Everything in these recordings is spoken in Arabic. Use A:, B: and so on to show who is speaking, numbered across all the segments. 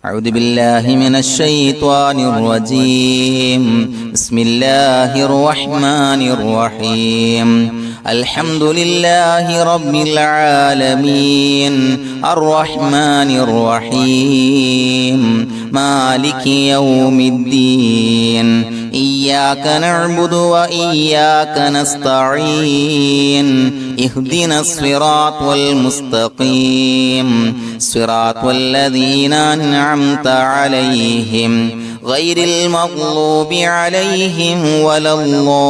A: أعوذ بالله من الشيطان الرجيم. بسم الله الرحمن الرحيم. الحمد لله رب العالمين الرحمن الرحيم مالك يوم الدين إياك نعبد وإياك نستعين اهدنا الصراط المستقيم صراط الذين أنعمت عليهم غير المغضوب عليهم ولا الضالين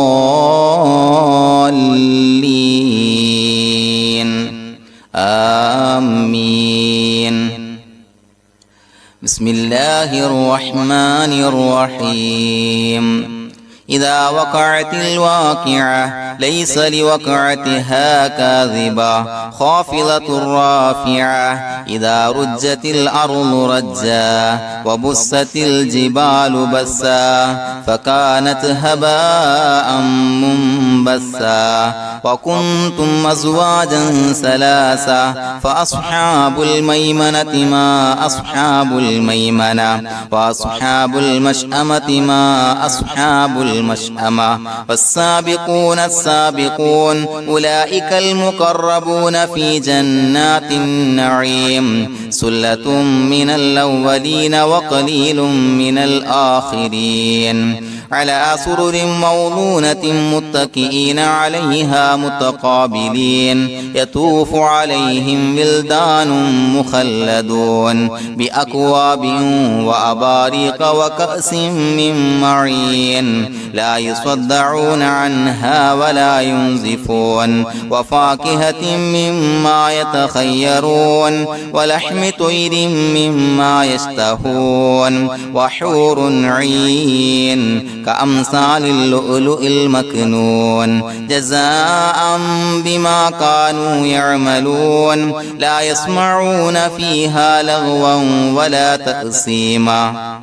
A: آمين. بسم الله الرحمن الرحيم. إذا وقعت الواقعة ليس لوقعتها كاذبة خافضة رافعة إذا رجت الأرض رجا وبست الجبال بسا فكانت هباء منبثا وكنتم أزواجا ثلاثا فأصحاب الميمنة ما أصحاب الميمنة وأصحاب المشأمة ما أصحاب المشأمة والسابقون السابقون أولئك المقربون في جنات النعيم سلة من الأولين وقليل من الآخرين على سرر موضونة متكئين عليها متقابلين يطوف عليهم ولدان مخلدون بأكواب وأباريق وكأس من معين لا يصدعون عنها ولا ينزفون وفاكهة مما يتخيرون ولحم طير مما يشتهون وحور عين كأمثال اللؤلؤ المكنون جزاء بما كانوا يعملون لا يسمعون فيها لغوا ولا تأثيما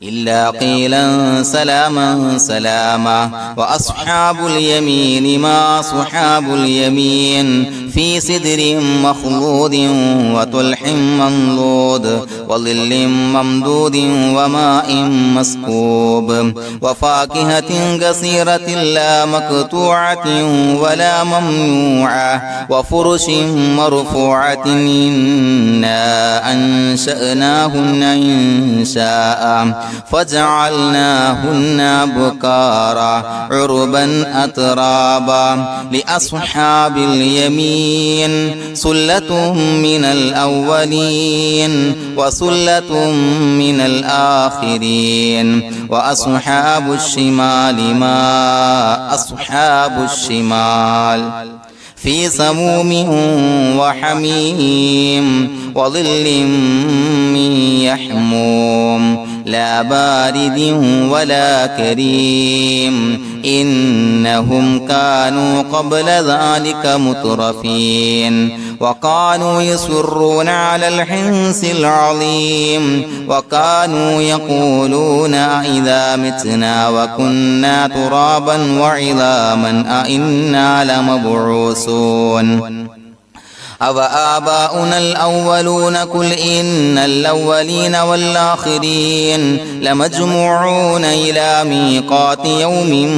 A: إلا قيلا سلاما سلاما وأصحاب اليمين ما أصحاب اليمين في سدر مخلود وطلح منضود وظل ممدود وماء مسكوب وفاكهة كثيرة لا مقطوعة ولا ممنوعة وفرش مرفوعة إنا أنشأناهن إنشاء فجعلناهن أبكارا عربا أترابا لأصحاب اليمين سلة من الأولين وسلة من الآخرين وأصحاب الشمال ما أصحاب الشمال في سموم وحميم وظل من يحموم لا بارد ولا كريم إنهم كانوا قبل ذلك مترفين وكانوا يصرون على الحنث العظيم وكانوا يقولون أئذا متنا وكنا ترابا وعظاما أئنا لمبعوثون أوآباؤنا الأولون قل إن الأولين والآخرين لمجموعون إلى ميقات يوم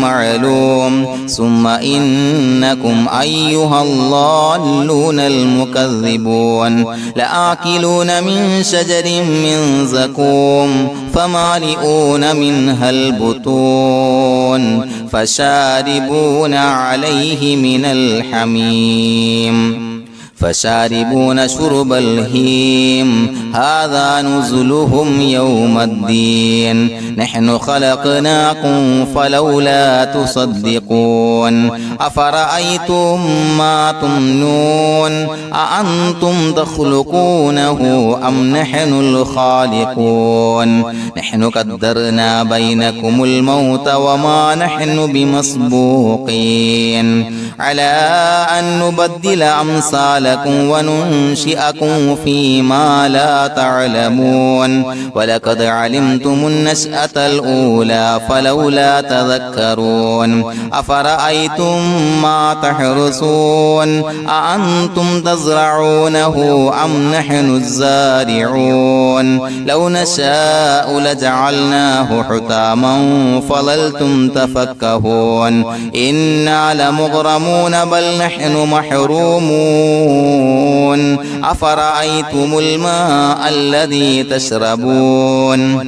A: معلوم ثم إنكم أيها الضالون المكذبون لآكلون من شجر من زقوم فمالئون منها البطون فشاربون عليه من الحميم فشاربون شرب الهيم هذا نزلهم يوم الدين نحن خلقناكم فلولا تصدقون أفرأيتم ما تمنون أأنتم تخلقونه أم نحن الخالقون نحن قدرنا بينكم الموت وما نحن بمسبوقين على أن نبدل أمثالكم لكم وننشئكم فيما لا تعلمون ولقد علمتم النشأة الأولى فلولا تذكرون أفرأيتم ما تحرثون أأنتم تزرعونه أم نحن الزارعون لو نشاء لجعلناه حطاما فظلتم تفكهون إنا لمغرمون بل نحن محرومون أفرأيتم الماء الذي تشربون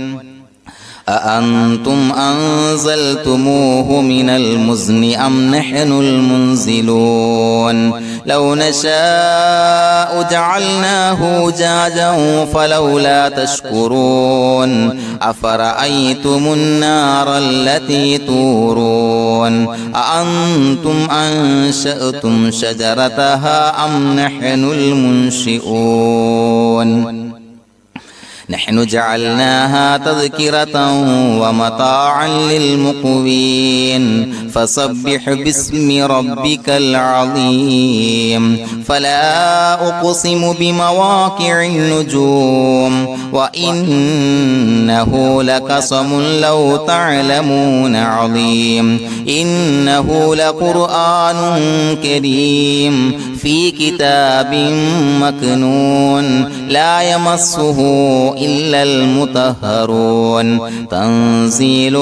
A: أأنتم أنزلتموه من المزن أم نحن المنزلون لو نشاء جعلناه جاجا فلولا تشكرون أفرأيتم النار التي تورون أأنتم أنشأتم شجرتها أم نحن المنشئون نحن جعلناها تذكرة ومتاعا للمقوين فسبح باسم ربك العظيم فلا أقسم بمواقع النجوم وإنه لقسم لو تعلمون عظيم إنه لقرآن كريم في كتاب مكنون لا يمسه إلا المطهرون تنزيل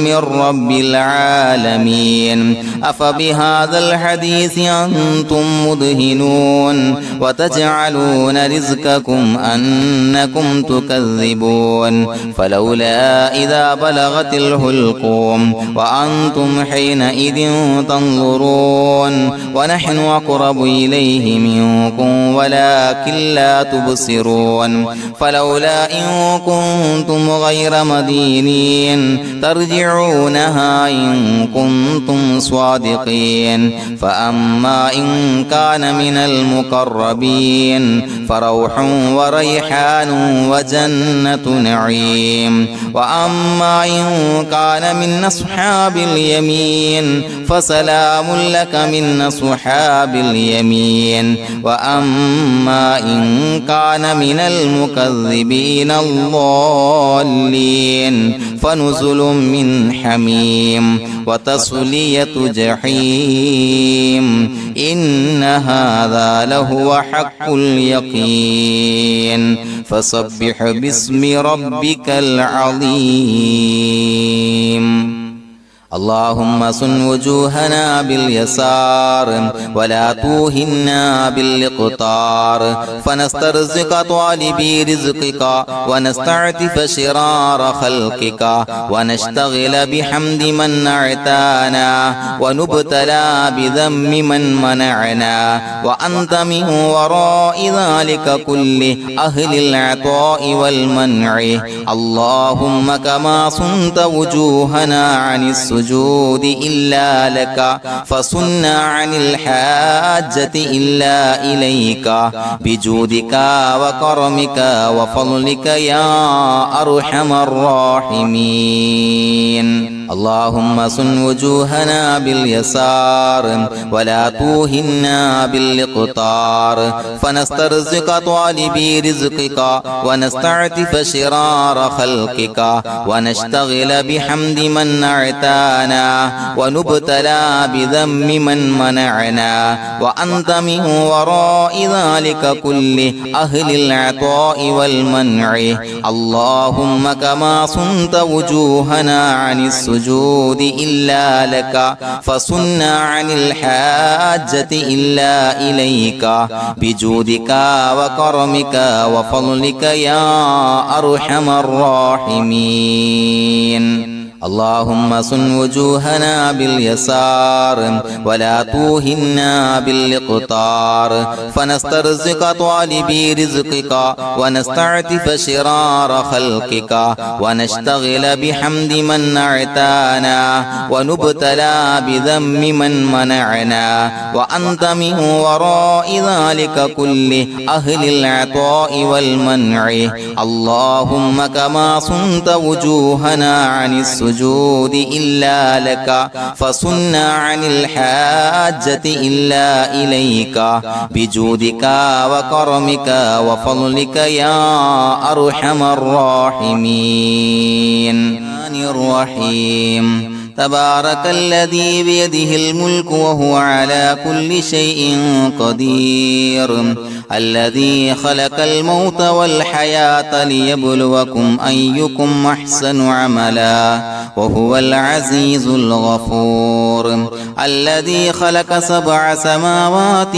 A: من رب العالمين أفبهذا الحديث أنتم مدهنون وتجعلون رزقكم أنكم تكذبون فلولا إذا بلغت الحلقوم وأنتم حينئذ تنظرون ونحن أقرب إليه منكم ولكن لا تبصرون فلولا إن كنتم غير مدينين ترجعونها إن كنتم صادقين فأما إن كان من المقربين فروح وريحان وجنة نعيم وأما إن كان من أصحاب اليمين فسلام لك من أصحاب اليمين وأما إن كان من المكذبين الضالين فنزل من حميم وتصلية جحيم إن هذا لهو حق اليقين فسبح باسم ربك العظيم اللهم صن وجوهنا باليسار ولا توهنا بالاقتار فنسترزق طالبي رزقك ونستعتف شرار خلقك ونشتغل بحمد من أعتانا ونبتلى بذم من منعنا وأنت من وراء ذلك كل أهل العطاء والمنع اللهم كما صنت وجوهنا عن السجود إلا لك فصنا عن الحاجة إلا إليك بجودك وكرمك وفضلك يا أرحم الراحمين اللهم صن وجوهنا باليسار ولا توهنا بالاقتار فنسترزق طالبي رزقك ونستعتف شرار خلقك ونشتغل بحمد من أعتانا ونبتلى بذم من منعنا وأنت من وراء ذلك كل أهل العطاء والمنع اللهم كما صنت وجوهنا عن السجود إلا لك فصنا عن الحاجة إلا إليك بجودك وكرمك وفضلك يا أرحم الراحمين اللهم صن وجوهنا باليسار ولا توهنا بالاقتار فنسترزق طالبي رزقك ونستعتف شرار خلقك ونشتغل بحمد من أعتانا ونبتلى بذم من منعنا وأنت من وراء ذلك كل أهل العطاء والمنع اللهم كما صنت وجوهنا عن السجود السجود إلا لك فصن عن الحاجة إلا إليك بجودك وكرمك وفضلك يا أرحم الراحمين. الرحيم تبارك الذي بيده الملك وهو على كل شيء قدير الذي خلق الموت والحياة ليبلوكم أيكم أحسن عملا وهو العزيز الغفور الذي خلق 7 سماوات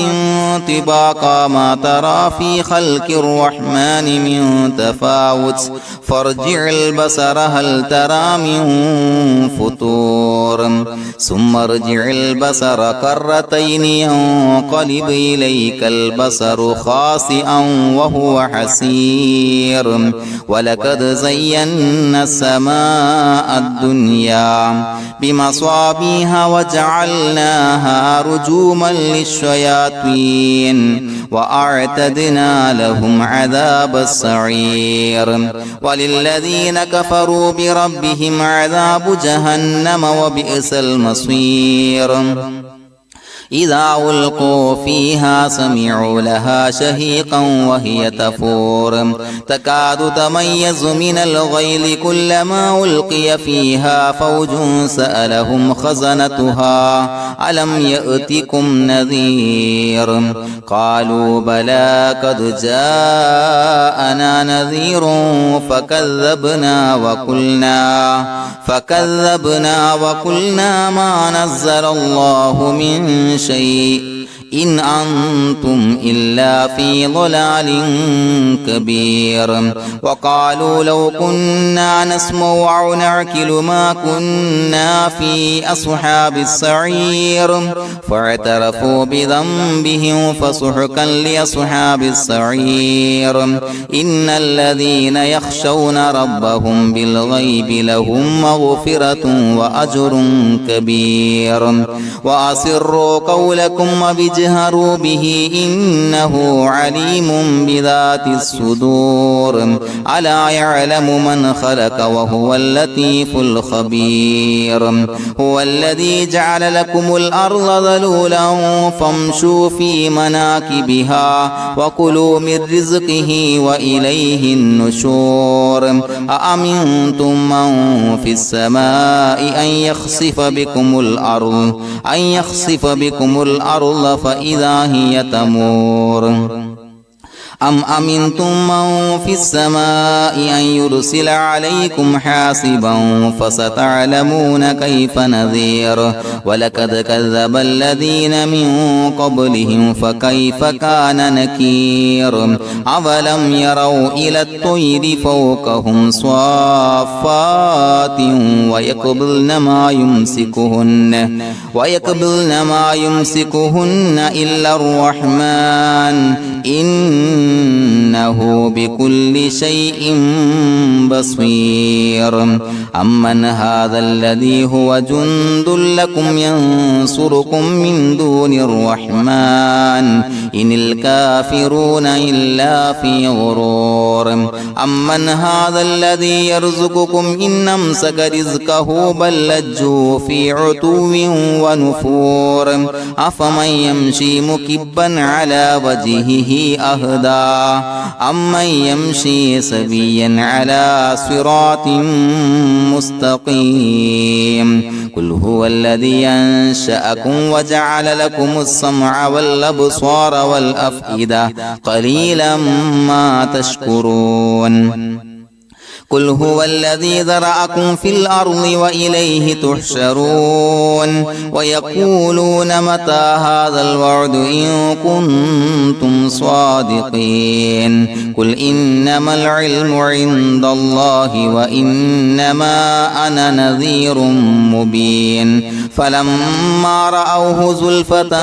A: طباقا ما ترى في خلق الرحمن من تفاوت فارجع البصر هل ترى من فطور ثم ارجع البصر كرتين ينقلب إليك البصر خاسئا وهو حسير ولقد زينا السماء الدنيا بمصابيح وجعلناها رجوما للشياطين وأعتدنا لهم عذاب السعير وللذين كفروا بربهم عذاب جهنم وبئس المصير إذا ألقوا فيها سمعوا لها شهيقا وهي تفور تكاد تميز من الغيظ كلما ألقي فيها فوج سألهم خزنتها ألم يأتكم نذير قالوا بلى قد جاءنا نذير فكذبنا وقلنا ما نزل الله من شيء إن أنتم إلا في ضلال كبير وقالوا لو كنا نسمع أو نعقل ما كنا في أصحاب السعير فاعترفوا بذنبهم فسحقا لأصحاب السعير إن الذين يخشون ربهم بالغيب لهم مغفرة وأجر كبير وأسروا قولكم اجهروا به إنه عليم بذات الصدور ألا يعلم من خلق وهو اللطيف الخبير هو الذي جعل لكم الأرض ذلولا فامشوا في مناكبها وكلوا من رزقه وإليه النشور أأمنتم من في السماء أن يخسف بكم الأرض فإذا هي تمور أم أمنتم من في السماء أن يرسل عليكم حاصبا فستعلمون كيف نذير ولقد كذب الذين من قبلهم فكيف كان نكير أولم يروا إلى الطير فوقهم صافات ويقبلن ما يمسكهن إلا الرحمن إنه بكل شيء بصير أمن هذا الذي هو جند لكم ينصركم من دون الرحمن إن الكافرون إلا في غرور أمن هذا الذي يرزقكم إن أمسك رزقه بل لجوا في عتو ونفور أفمن يمشي مكبا على وجهه أهدى أمن يمشي سويا على صراط مستقيم قل هو الذي أنشأكم وجعل لكم السمع والأبصار والأفئدة قليلا ما تشكرون قل هو الذي ذرأكم في الأرض وإليه تحشرون ويقولون متى هذا الوعد إن كنتم صادقين قل إنما العلم عند الله وإنما أنا نذير مبين فلما رأوه زلفة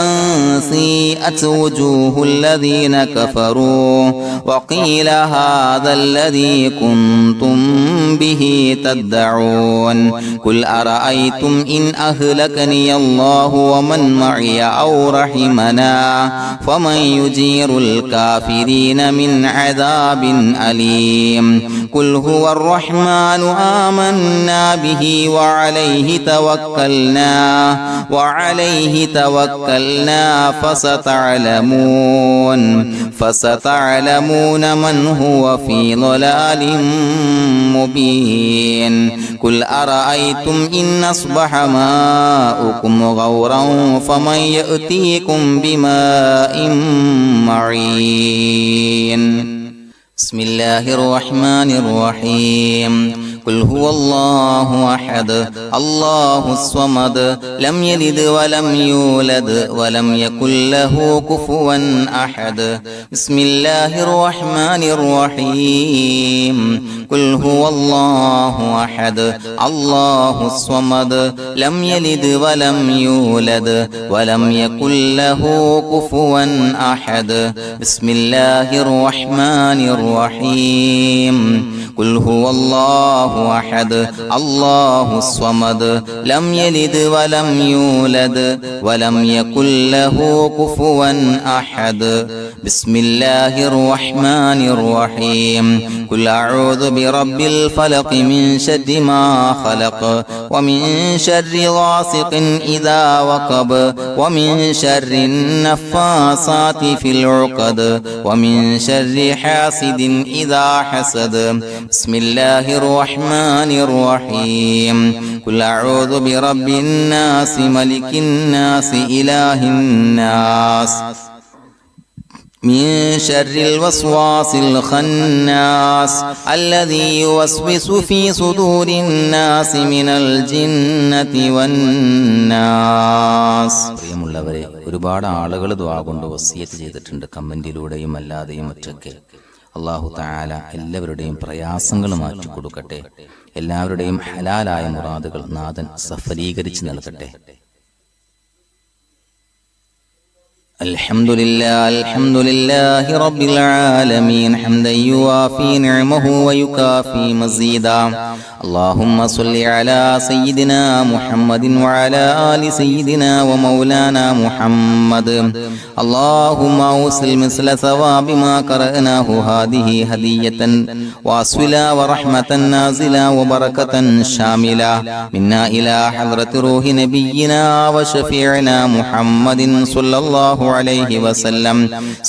A: سيئت وجوه الذين كفروا وقيل هذا الذي كنتم أنتم به تدعون قل أرأيتم إن أهلكني الله ومن معي أو رحمنا فمن يجير الكافرين من عذاب أليم قل هو الرحمن آمنا به وعليه توكلنا فستعلمون من هو في ضلال مبين قل أرأيتم إن أصبح ماؤكم غورا فمن يأتيكم بماء معين بسم الله الرحمن الرحيم قل هو الله أحد الله الصمد لم يلد ولم يولد ولم يكن له كفوا أحد بسم الله الرحمن الرحيم قل هو الله أحد الله الصمد لم يلد ولم يولد ولم يكن له كفوا أحد بسم الله الرحمن الرحيم قل هو الله أحد الله الصمد لم يلد ولم يولد ولم يكن له كفوا أحد بسم الله الرحمن الرحيم قل أعوذ برب الفلق من شر ما خلق ومن شر غاسق إذا وقب ومن شر النفاثات في العقد ومن شر حاسد إذا حسد بسم الله الرحمن الرحيم قل أعوذ برب الناس ملك الناس إله الناس من شر الوسواس الخناس الذي يوسوس في صدور الناس من الجنة والناس. പ്രിയമുള്ളവരെ, ഒരുപാട് ആളുകൾ ദുആ കൊണ്ട് വസിയത്ത് ചെയ്തിട്ടുണ്ട്, കമന്റിലൂടെയും അല്ലാതെയും മറ്റൊക്കെ. അല്ലാഹു തആല എല്ലാവരുടെയും പ്രയാസങ്ങൾ മാറ്റി കൊടുക്കട്ടെ. എല്ലാവരുടെയും ഹലാലായ മുറാദുകൾ നാഥൻ സഫലീകരിച്ച് നൽകട്ടെ. الحمد لله رب العالمين حمدا يوافي نعمه ويكافي مزيدا. اللهم صل على سيدنا محمد وعلى آل سيدنا ومولانا محمد. اللهم أوصل مثل ثواب ما قرأناه هذه هدية واصلا ورحمة نازلا وبركة شاملة منا إلى حضرة روح نبينا وشفيعنا محمد صلى الله عليه وسلم،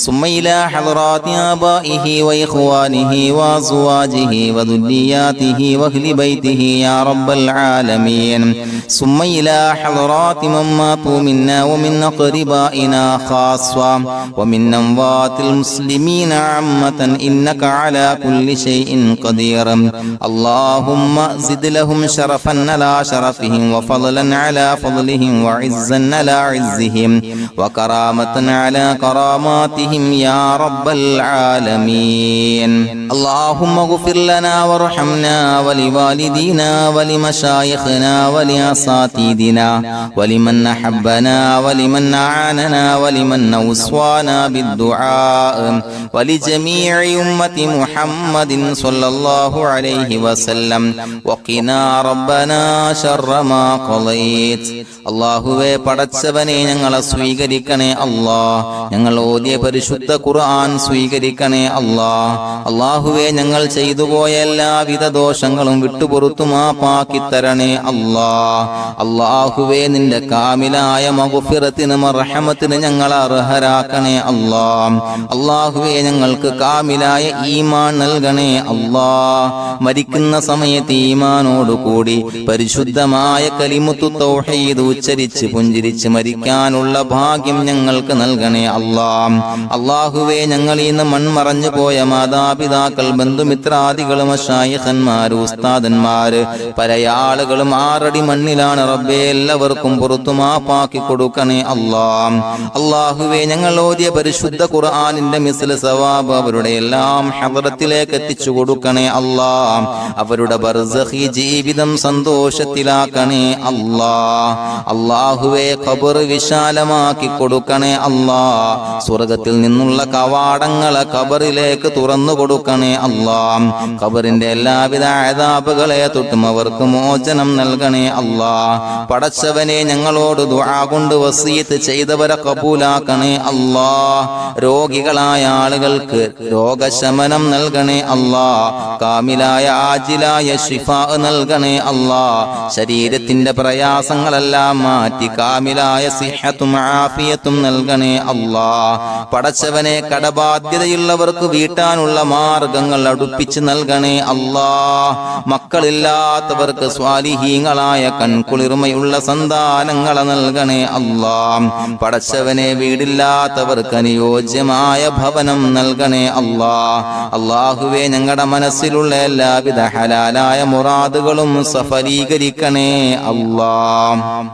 A: ثم إلى حضرات آبائه وإخوانه وأزواجه وذرياته وأهل بيته يا رب العالمين، ثم إلى حضرات من ماتوا منا ومن أقربائنا خاصة ومن أموات المسلمين عامة، إنك على كل شيء قدير. اللهم زد لهم شرفا على شرفهم وفضلا على فضلهم وعزا على عزهم وكرامة على كراماتهم يا رب العالمين. اللهم اغفر لنا وارحمنا ولوالدينا ولمشايخنا ولأساتذتنا ولمن أحبنا ولمن أعاننا ولمن أوصانا بالدعاء ولجميع أمة محمد صلى الله عليه وسلم وقنا ربنا شر ما قضيت. അല്ലാഹുവേ, പടച്ചവനെ ഞങ്ങളെ സ്വീകരിക്കണേ അല്ലാ. ഞങ്ങൾ ഓതിയ പരിശുദ്ധ ഖുർആൻ സ്വീകരിക്കണേ അല്ലാ. അല്ലാഹുവേ, ഞങ്ങൾ ചെയ്തു പോയ എല്ലാവിധ ദോഷങ്ങളും വിട്ടുപുറത്തു മാപ്പാക്കി തരണേ അല്ലാ. അല്ലാഹുവേ, നിന്റെ കാമിലായ മഗ്ഫിറത്തിന് മർഹമത്തിന് ഞങ്ങൾ അർഹരാക്കണേ അല്ലാ. അല്ലാഹുവേ, ഞങ്ങൾക്ക് കാമിലായ ഈമാൻ നൽകണേ അല്ലാ. മരിക്കുന്ന സമയത്ത് ഈമാനോടുകൂടി പരിശുദ്ധമായ കലിമത്തു തൗഹീദ് ഉച്ചരിച്ച് പുഞ്ചിരിച്ച് മരിക്കാനുള്ള ഭാഗ്യം ഞങ്ങൾക്ക് നൽകണേ അല്ലാ. അല്ലാഹുവേ, ഞങ്ങൾ ഇന്ന് മൺമറഞ്ഞു പോയ മാതാപിതാക്കൾ, ബന്ധുമിത്രാദികൾ, മശായിഖന്മാർ, ഉസ്താദന്മാര്, പല ആളുകളും ആറടി മണ്ണിലാണ് റബ്ബേ. എല്ലാവർക്കും പുറത്തു മാപ്പാക്കി കൊടുക്കണേ അല്ലാ. അല്ലാഹുവേ, ഞങ്ങൾ ഓതിയ പരിശുദ്ധ ഖുർആനിന്റെ മിസ്ൽ സവാബ് അവരുടെ എല്ലാം ഹദ്റത്തിലേക്ക് എത്തിച്ചു കൊടുക്കണേ അല്ലാ. അവരുടെ ബർസഖി ജീവിതം സന്തോഷത്തിലാക്കണേ അല്ലാ. അല്ലാഹുവേ, ഖബർ വിശാലമാക്കി കൊടുക്കണേ അല്ലാ. സ്വർഗത്തിൽ നിന്നുള്ള കവാടങ്ങളെ ഖബറിലേക്ക് തുറന്നു കൊടുക്കണേ അല്ലാ. ഖബറിന്റെ എല്ലാവിധ അദാബുകളെ തൊട്ടും അവർക്ക് മോചനം നൽകണേ അല്ലാ. പടച്ചവനെ ഞങ്ങളോട് ദുആ കൊണ്ട് വസിയത്ത് ചെയ്തവരെ കബൂലാക്കണേ അല്ലാ. രോഗികളായ ആളുകൾക്ക് രോഗശമനം നൽകണേ അല്ലാ. കാമിലായ ആജിലായ ശിഫാ നൽകണേ അല്ലാ. ശരീരത്തിന്റെ പ്രയാസങ്ങളെല്ലാം മാറ്റി കാമിലായ സിഹത്തും ആഫിയത്തും നൽകണേ അല്ലാ. പടച്ചവനെ കടബാധ്യതയുള്ളവർക്ക് വീട്ടാനുള്ള മാർഗങ്ങൾ അടുപ്പിച്ച് നൽകണേ അല്ലാ. മക്കളില്ലാത്തവർക്ക് സ്വാലിഹീങ്ങളായ കൺകുളിർമയുള്ള സന്താനങ്ങളെ നൽകണേ അല്ലാ. പടച്ചവനെ വീടില്ലാത്തവർക്ക് അനുയോജ്യമായ ഭവനം നൽകണേ അല്ലാ. അല്ലാഹുവേ ഞങ്ങളുടെ മനസ്സിലുള്ള എല്ലാവിധ ഹലാലായ മുറാദുകളും സഫലീകരിക്കണേ അല്ലാ.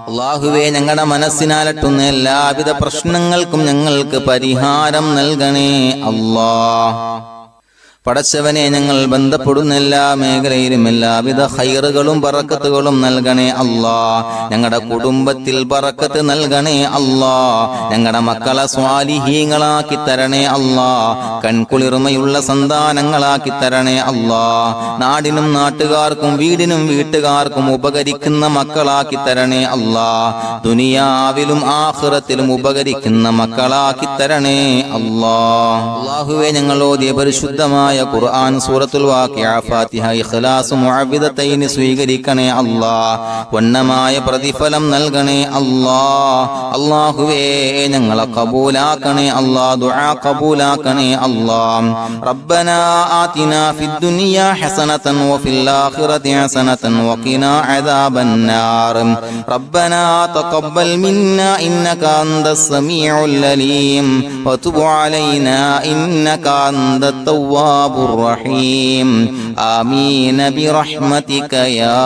A: അല്ലാഹുവേ ഞങ്ങളുടെ മനസ്സിനാലട്ടുന്ന എല്ലാവിധ പ്രശ്നങ്ങൾക്കും ഞങ്ങൾക്ക് പരിഹാരം നൽകണേ അല്ലാ. പടച്ചവനെ ഞങ്ങൾ ബന്ധപ്പെടുന്ന എല്ലാ മേഖലയിലും എല്ലാവിധ ഖൈറുകളും ബറക്കത്തുകളും നൽകണേ അല്ലാ. ഞങ്ങളുടെ കുടുംബത്തിൽ ബറക്കത്ത് നൽകണേ അല്ലാ. ഞങ്ങളുടെ മക്കളെ സ്വാലിഹീങ്ങളാക്കി തരണേ അല്ലാ. കൺകുളിർമയുള്ള സന്താനങ്ങളാക്കി തരണേ അല്ലാ. നാടിനും നാട്ടുകാർക്കും വീടിനും വീട്ടുകാർക്കും ഉപകരിക്കുന്ന മക്കളാക്കി തരണേ അല്ലാ. ദുനിയാവിലും ആഖിറത്തിലും ഉപകരിക്കുന്ന മക്കളാക്കി തരണേ അല്ലാ. അല്ലാഹുവേ ഞങ്ങൾ ഓതിയ പരിശുദ്ധമായ ഖുർആൻ, സൂറത്തുൽ വാഖിഅ, ഫാത്തിഹ, ഇഖ്ലാസ്, മുഅവ്വിദതൈൻ സ്വീകരിക്കണേ അല്ലാ. വണ്ണമായ പ്രതിഫലം നൽകണേ അല്ലാ. അല്ലാഹുവേ ഞങ്ങളെ കബൂലാക്കണേ അല്ലാ. ദുആ കബൂലാക്കണേ അല്ലാ. റബ്ബനാ ആതിനാ ഫിദ്ദുനിയാ ഹസനതൻ വഫിൽ ആഖിറതി ഹസനതൻ വഖിനാ അദാബന്നാർ. റബ്ബനാ തഖബ്ബൽ മിന്നാ ഇന്നക അന്തസ് സമീഉൽ അലീം വതുബ് അലൈനാ ഇന്നക അന്തത് തവ്വാബുർ الرحيم آمين برحمتك يا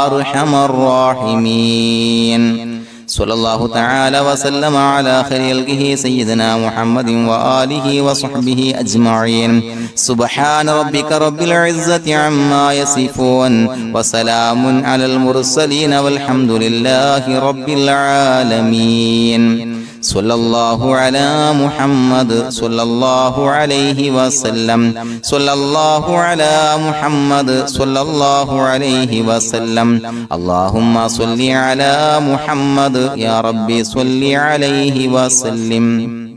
A: أرحم الراحمين. صلى الله تعالى وسلم على خير خلقه سيدنا محمد وآله وصحبه أجمعين. سبحان ربك رب العزة عما يصفون وسلام على المرسلين والحمد لله رب العالمين. صلى الله على محمد صلى الله عليه وسلم. صلى الله على محمد صلى الله عليه وسلم. اللهم صل على محمد يا ربي صل عليه وسلم.